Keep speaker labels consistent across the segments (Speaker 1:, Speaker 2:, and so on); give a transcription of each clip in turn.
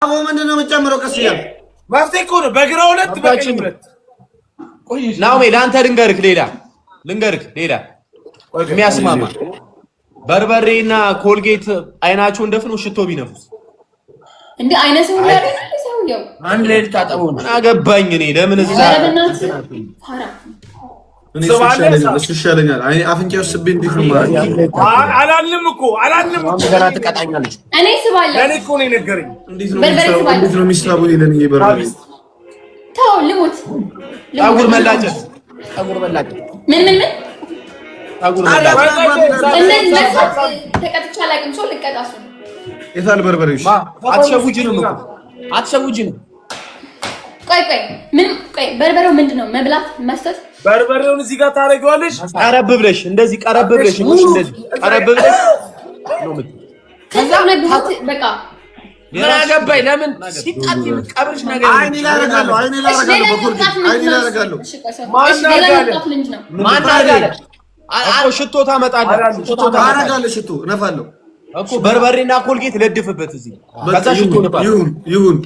Speaker 1: አሁን ምንድነው የምጨምረው? ቀስ ይላል
Speaker 2: ማፍቴ እኮ ነው። በግራው ሁለት በቀኝ ሁለት።
Speaker 3: ናውሜ ለአንተ ልንገርህ ሌላ የሚያስማማ በርበሬና ኮልጌት አይናቸውን ደፍነው ሽቶ ቢነፉስ
Speaker 4: እንዴ? አይነሱ ላይ ነው ሰውየው።
Speaker 3: አንድ ላይ ታጠበው ምን አገባኝ እኔ ለምን እዛ
Speaker 1: እሱ ይሻለኛል። አይ አፍንጫው ስብ እንዴት ነው ማለት
Speaker 2: አላልንም እኮ
Speaker 3: ገና ትቀጣኛለች።
Speaker 4: እኔ ስባለሁ
Speaker 2: እኔ እኮ ነው የነገረኝ።
Speaker 1: እንዴት ነው የሚስታበው ይለን ይበራል።
Speaker 4: ተው ልሙት።
Speaker 3: ፀጉር መላጨት
Speaker 4: ምን
Speaker 3: ፀጉር
Speaker 4: እንደዚህ መስራት ተቀጥቻ አላውቅም። ሰው ልቀጣሱ
Speaker 1: የታል በርበሬሽ?
Speaker 3: አትሸውጂንም።
Speaker 4: ቆይ በርበሬው ምንድነው? መብላት መስጠት
Speaker 2: በርበሬውን እዚህ ጋር ታረጋዋለሽ።
Speaker 3: ቀረብ ብለሽ እንደዚህ ቀረብ ብለሽ ነው እንደዚህ ቀረብ ብለሽ ነው ምት
Speaker 4: ከዛ ነግራት በቃ
Speaker 3: ምን አገባኝ። ለምን ሲጣት የሚቀብርሽ ነገር
Speaker 1: አይኔ ላረጋለሁ
Speaker 4: ማን አረጋለ
Speaker 3: አዎ ሽቶ ታመጣለህ።
Speaker 1: ሽቶ እነፋለሁ
Speaker 3: እኮ በርበሬና ኮልጌት ለድፍበት እዚህ ከዛ ሽቶ ነፋ።
Speaker 1: ይሁን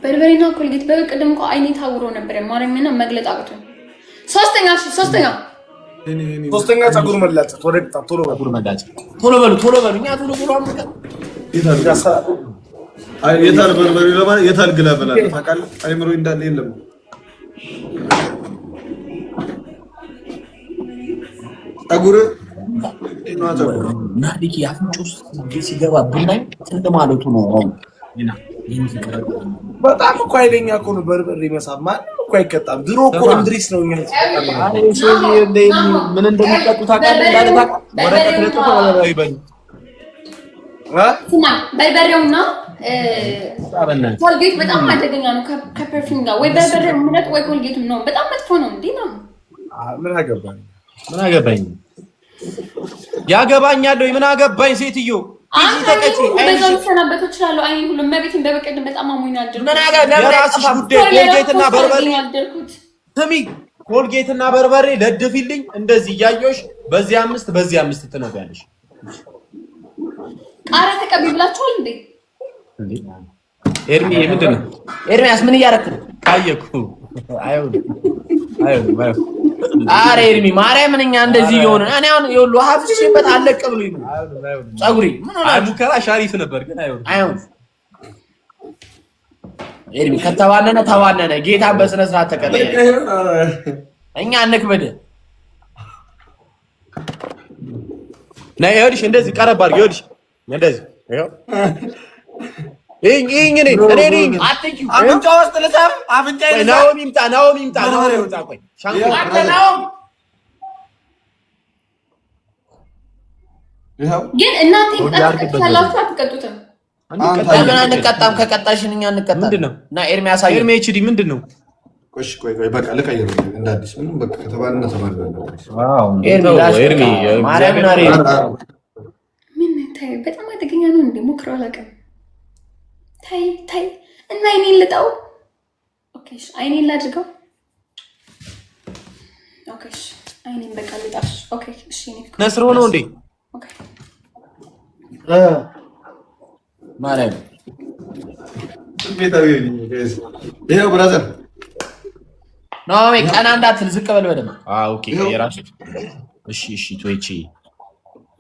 Speaker 4: በርበሬና ኮልጌት በቅድም እኮ አይኔ ታውሮ ነበር ማረኝና መግለጥ አቅቶ ሶስተኛ
Speaker 2: ፀጉር መላጨት ወደ ቅጣት
Speaker 3: ቶሎ በሉ እኛ ቶሎ አምጣ
Speaker 1: የታል በርበሬ ለማለት የታል ግላበላ ታውቃለህ? አይምሮ እንዳለ የለም። ፀጉር
Speaker 3: ናዲቂ ያፍንጮስ ሲገባ ብናይ እንደ ማለቱ ነው።
Speaker 2: በጣም እኮ ኃይለኛ እኮ ነው በርበሬ መሳብ ማለት እኮ አይቀጣም። ድሮ እኮ እንድሪስ ነው እኛ
Speaker 3: ምን እንደሚቀጡ ታውቃለህ? ወረቀት ለጥፎ ይበል
Speaker 4: በርበሬውና ኮልጌት በጣም አደገኛ ነው። ከፐርፊውም ጋር ወይ በርበሬው ምንድነው ወይ ኮልጌቱ ነው በጣም መጥፎ ነው። እንዴ ነው
Speaker 2: ምን አገባኝ
Speaker 3: ያገባኛል ወይ ምን አገባኝ ሴትዮ እዚህ ተቀጪ
Speaker 4: በዛው ሰናበቱ ይችላል። አይ ሁሉም መቤትን በበቀደም በጣም አሞኝ አደረኩ።
Speaker 3: ምን አገባኝ ለራስሽ ጉዳይ ኮልጌትና በርበሬ ስሚ ኮልጌትና በርበሬ ለድፊልኝ እንደዚህ እያየሽ በዚህ አምስት ትነጋለሽ።
Speaker 4: ቃራ ተቀቢ ብላችኋል እንዴ?
Speaker 3: ኤርሚ ምንድን ነው? ኤርሚያስ ምን እያደረክ ነው? ካየኩ አይሁን አረ ኤርሚ ማርያምን እኛ እንደዚህ የሆነ እኔ አሁን ይኸውልህ ውሃ ፍሽበት አለቀ ብሎኝ ነው ፀጉሬ ምን ሆነ? ሙከራ ሻሪፍ ነበር ግን አይሁን ኤርሚ ከተባነነ ጌታን በስነ ስርዓት ተቀበለ። እኛ እንክበደ ነይ ይኸውልሽ እንደዚህ ቀረብ አድርጊ ይኸውልሽ እንደዚህ እኔ
Speaker 2: አፍንጫ ውስጥ ለሳም አፍንጫ
Speaker 3: ናውም ይምጣ ቆይ ሻንቆ
Speaker 4: ግን እናንተ ይቀጣላችሁ አትቀጡትም?
Speaker 3: አንቀጣም። ከቀጣሽን እኛ እንቀጣለን። ምንድነው እና ኤርሚያስ አየር ኤርሚ ኤችዲ ምንድነው?
Speaker 1: ቆይ በቃ ልቀይር እንደ አዲስ ምንም በቃ ከተባለና
Speaker 3: ኤርሚ ማርያምን አሬ
Speaker 4: ምን ታይ በጣም አደገኛ ነው። እንደ ሞክረው አላውቅም። ታይ እና አይኔን ልጣው። ኦኬ አይኔን ላድርገው። ኦኬ አይኔን በቃ ልጣሽ። ኦኬ እሺ
Speaker 3: ነስሮ ነው እንዴ?
Speaker 4: ኦኬ
Speaker 3: ማርያም
Speaker 1: ይሄው ብራዘር
Speaker 3: ነው ቀና እንዳትል ዝቅ በል በደምብ። ኦኬ የራሱ እሺ ቶይቺ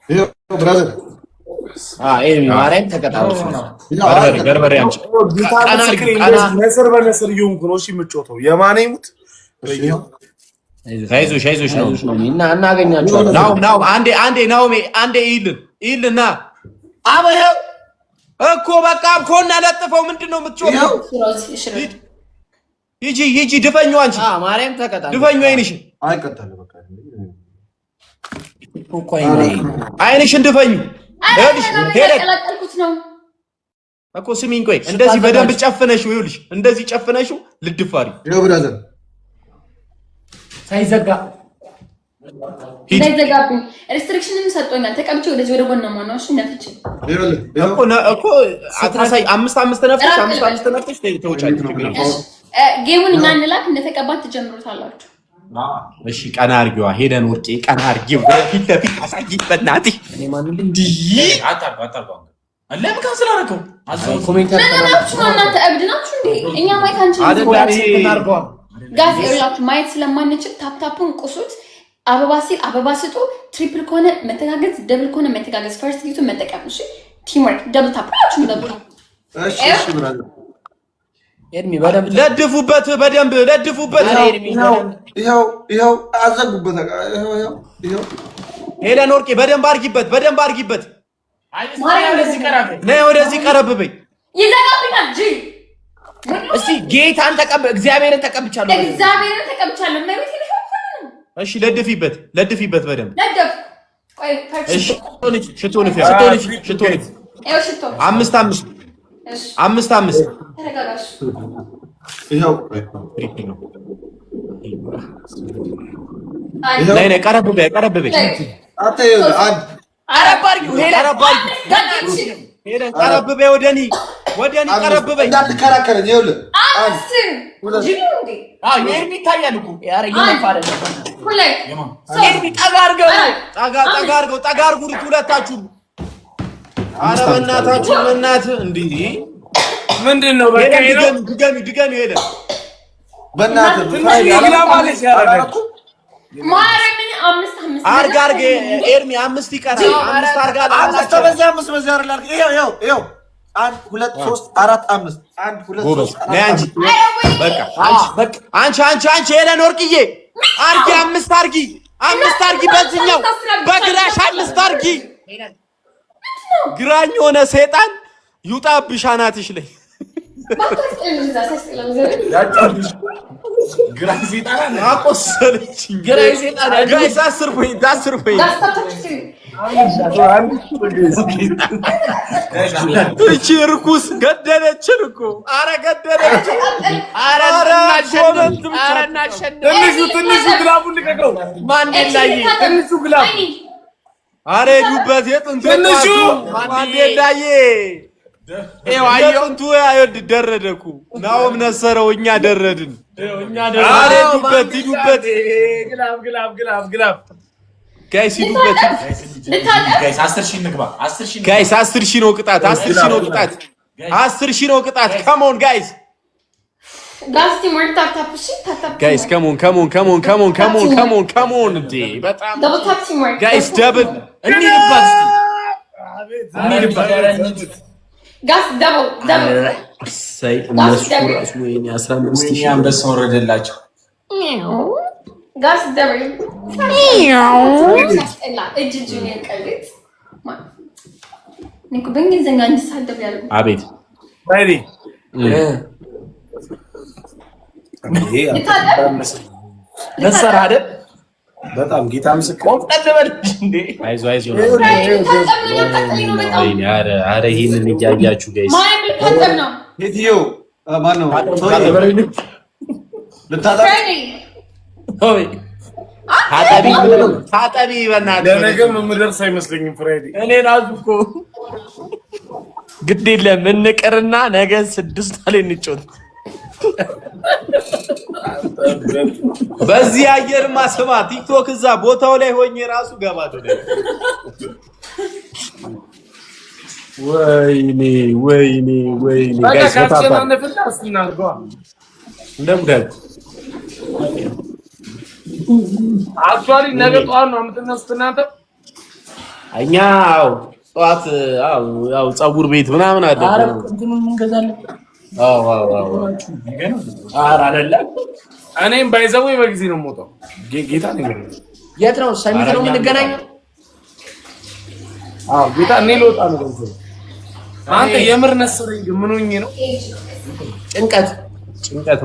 Speaker 1: ይሄው ብራዘር
Speaker 3: ኤርሚ ማርያም ተቀጣጣሽ በርበሬ አንቺ
Speaker 2: ነስር በነስር ይሁንኩ ነው። እሺ የምትጮተው የማኔ ሙት
Speaker 3: አይዞሽ ነው እና እናገኛቸዋለን። ናው አንዴ ይልና አበው እኮ በቃ ኮና ለጥፈው ምንድነው የምትጮተው? ሂጂ ድፈኙ አንቺ ማርያም ተቀጣጣሽ ድፈኙ አይንሽን
Speaker 1: አይቀጣለ በቃ
Speaker 3: እኮ አይንሽን ድፈኙ
Speaker 4: ሄደቀላቀልኩት ነው
Speaker 3: እኮ ስሚኝ ቆይ እንደዚህ በደንብ ጨፍነሽው ይኸውልሽ እንደዚህ ጨፍነሽው ልድፋሪ
Speaker 1: ይኸው ብራዘር
Speaker 4: ሳይዘጋብኝ ሪስትሪክሽንም ሰጥቶኛል። ተቀብቼ ወደዚህ ወደ ጎን ነው ማናሽ ነፍቼ
Speaker 3: እኮ አታሳይ አምስት ነፍተሽ ተውጫለሽ።
Speaker 4: ጌሙን እና እንላክ እንደተቀባት ትጀምሩታላችሁ።
Speaker 3: እሺ ቀና አርጊዋ ሄደን ወርቄ ቀና አርጊው ፊት ለፊት አሳይት በእናትህ እኔ ማን እንዴ አታርጋ ለምን ካንስል አደረከው?
Speaker 2: ኮሜንተር
Speaker 4: ናችሁ እናንተ እብድ ናችሁ እንዴ? እኛ ማየት አንችልም። ጋዝ ይላችሁ ማየት ስለማንችል ታፕታፑን ቁሱት። አበባ ሲል አበባ ስጡ። ትሪፕል ከሆነ መተጋገዝ፣ ደብል ከሆነ መተጋገዝ። ፈርስት ጊቱ መጠቀም እሺ። ቲምወርክ ደብል ታፕ ናችሁ ደብል ታፕ። እሺ እሺ ብራዘር ኤርሚ በደንብ ለድፉበት፣ በደንብ ለድፉበት።
Speaker 1: ይኸው አዘጉበት። ይኸው
Speaker 3: ሄለን ወርቄ በደንብ አርጊበት፣ በደንብ አርጊበት። ነይ ወደዚህ ቀረብ በይ።
Speaker 4: ይዘጋብኛል ጂ
Speaker 3: እስቲ ጌታን እግዚአብሔርን ተቀብቻለሁ፣
Speaker 4: እግዚአብሔርን ተቀብቻለሁ። ማለት ነው።
Speaker 3: እሺ ለድፊበት፣ ለድፊበት በደንብ
Speaker 4: ለድፍ። ቆይ
Speaker 3: እሺ ሽቶን
Speaker 4: ያው ሽቶ
Speaker 3: 5 እሺ 5
Speaker 4: ተረጋጋሽ።
Speaker 1: ይኸው
Speaker 3: ነይ ነይ ቀረብ በይ፣ ቀረብ በይ።
Speaker 1: አትይው አንድ
Speaker 3: አረባሪው ሄለን ቀረብ በይ፣ ወደኔ ቀረብ በይ።
Speaker 1: እንዳትከራከረኝ። ይኸውልህ
Speaker 3: ኤርሚ ይታያል እኮ
Speaker 4: ኤርሚ
Speaker 3: ጠጋ አድርገው ሁለታችሁ። ኧረ በእናታችሁ በእናትህ እንዲህ ምንድን ነው? በቃ ድገሚ ሄለን
Speaker 1: በእናትህ
Speaker 3: አርግ ኤርሚ 5 ይቀራል። 5 አርጋ
Speaker 1: 5 በዚህ 5 በዚህ አይደል? ይኸው 1 2 3 4 5 1 2 3
Speaker 3: አንቺ ሄለን ወርቅዬ አርጊ 5 አርጊ በዚህኛው በግራሽ 5 አርጊ። ግራኝ ሆነ ሰይጣን ይውጣብሽ አናትሽ ላይ ግራኝ ሰይጣን አቆሰለችኝ። ግራኝ ሰይጣን ጋይስ 10 ፖይንት እቺ ርኩስ ገደለችን እኮ። ኧረ ገደለችን። ኧረ
Speaker 2: ትንሹ ግላቡን ልቀቀው።
Speaker 3: ማንዴላዬ
Speaker 2: ትንሹ ግላብ
Speaker 3: ኧረ ሄዱበት። የጥንቱ ማንዴላዬ የጥንቱ ደረደ እኮ። ናኦም ነሰረው፣ እኛ ደረድን። ኧረ ሂዱበት ግላብ ጋይስ ሂዱበት። ጋይስ 10 ሺህ ነው ቅጣት። 10 ሺህ ነው ቅጣት። ከሞን ጋይስ ጋይስ ከሞን እንዴ በጣም ጋይስ ደብል እንሂድባት።
Speaker 4: ጋስ ደብል
Speaker 3: ሳይ እነሱ ራሱ ወይኔ 15000 አንበሳ ወረደላቸው።
Speaker 4: ጋስ ደብል እጅጁን ያቀልጥ ንኩ በእንግሊዝኛ እንዲሳደብ ያለው
Speaker 3: አቤት
Speaker 2: ባይዲ
Speaker 3: ነሰር አይደል?
Speaker 2: በጣም ጌታ ምስክር
Speaker 3: ቆፍጠን በልሽ እንዴ። አይዞህ ኧረ ይሄንን እያያችሁ ጋይስ
Speaker 1: የትየው ማን ነው
Speaker 3: ታጠቢ በእናትህ።
Speaker 2: ለነገም የምደርስ አይመስለኝም ፍሬዲ።
Speaker 3: እኔ ራሱ እኮ ግድ የለም እንቅርና ነገ 6 ላይ እንጫወት። በዚህ አየርማ ስማ ቲክቶክ እዛ ቦታው ላይ ሆኜ ራሱ ገባለሁ። ወይኔ ጋይስ
Speaker 2: አክቹአሊ ነገ ጠዋት ነው የምትነሱት እናንተ?
Speaker 3: እኛ ጠዋት ፀጉር ቤት ምናምን አለ።
Speaker 2: ኧረ እንትኑን እንገዛለን።
Speaker 3: ኧረ አይደለም
Speaker 2: እኔም ባይዘው በጊዜ ነው የምወጣው። ጌታ ነው።
Speaker 3: የት ነው ሰሚት ነው የምንገናኘው?
Speaker 2: ጌታ እኔ ልወጣ ነው። አንተ የምር ነሰረኝ ግን ምን ሆኜ ነው?
Speaker 3: ጭንቀት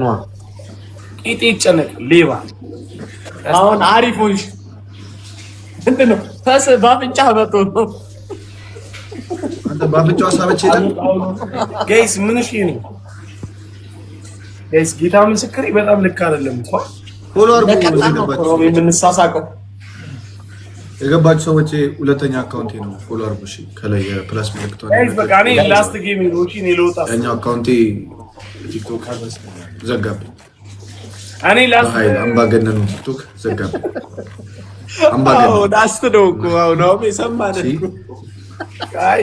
Speaker 3: ነው።
Speaker 2: ቂጤ ይጨነቅ ሌባ።
Speaker 3: አሁን አሪፍ ሆንሽ። እንትን ነው ታስ ባፍንጫ መጥቶ ነው።
Speaker 1: አንተ ባፍንጫው አሳበች ይላል።
Speaker 2: ጋይስ ምን እሺ ነው ጋይስ? ጌታ ምስክሬ በጣም ልክ አይደለም እኮ።
Speaker 1: ፎሎወር ነው
Speaker 3: የምንሳሳቀው።
Speaker 1: የገባችሁ ሰዎች ሁለተኛ አካውንቴ ነው ፎሎወር እሺ። ከላይ ፕላስ ምልክቷ
Speaker 2: ጋይስ በቃ እኔ ላስት ጌም ነው እሺ። እኔ ልወጣ
Speaker 1: ያኛው አካውንቴ ቲክቶክ ዘጋብኝ።
Speaker 2: እኔ ላስት
Speaker 1: አምባገነኑ ቲክቶክ ዘጋብኝ።
Speaker 3: አምባገነኑ ላስት ነው እኮ አሁን የሰማነው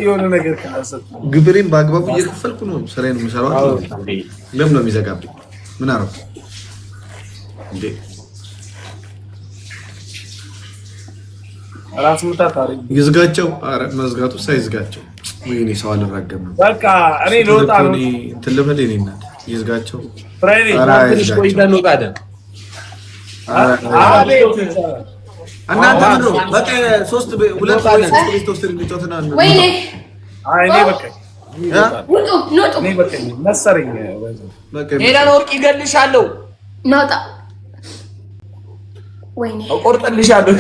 Speaker 2: የሆነ ነገር ካሰጥ
Speaker 1: ግብሬን በአግባቡ እየከፈልኩ ነው ስራዬን የምሰራው። ለምን ነው የሚዘጋብኝ? ምን አረፍ እንዴ?
Speaker 2: ራስ ምታት አረኝ
Speaker 1: ይዝጋቸው። አረ መዝጋቱ ሳይዝጋቸው ወይኔ ሰው አልራገምም።
Speaker 2: በቃ እኔ ልወጣ ነው።
Speaker 1: እንትን ልበል የኔ እናት ይዝጋቸው።
Speaker 2: ፍራይዴ
Speaker 3: ትንሽ ቆይተን እንወጣለን።
Speaker 1: እናንተ ነው በቃ 2 ወስደን እንጫወትና
Speaker 4: ወይኔ
Speaker 2: እኔ በቃ
Speaker 4: ውጡ ኖጡ
Speaker 2: እኔ በቃ መሰረኝ
Speaker 1: በቃ
Speaker 3: ሄዳን ወርቅ ይገልሻለሁ።
Speaker 4: ናውጣ ወይኔ
Speaker 3: ቆርጥልሻለሁ።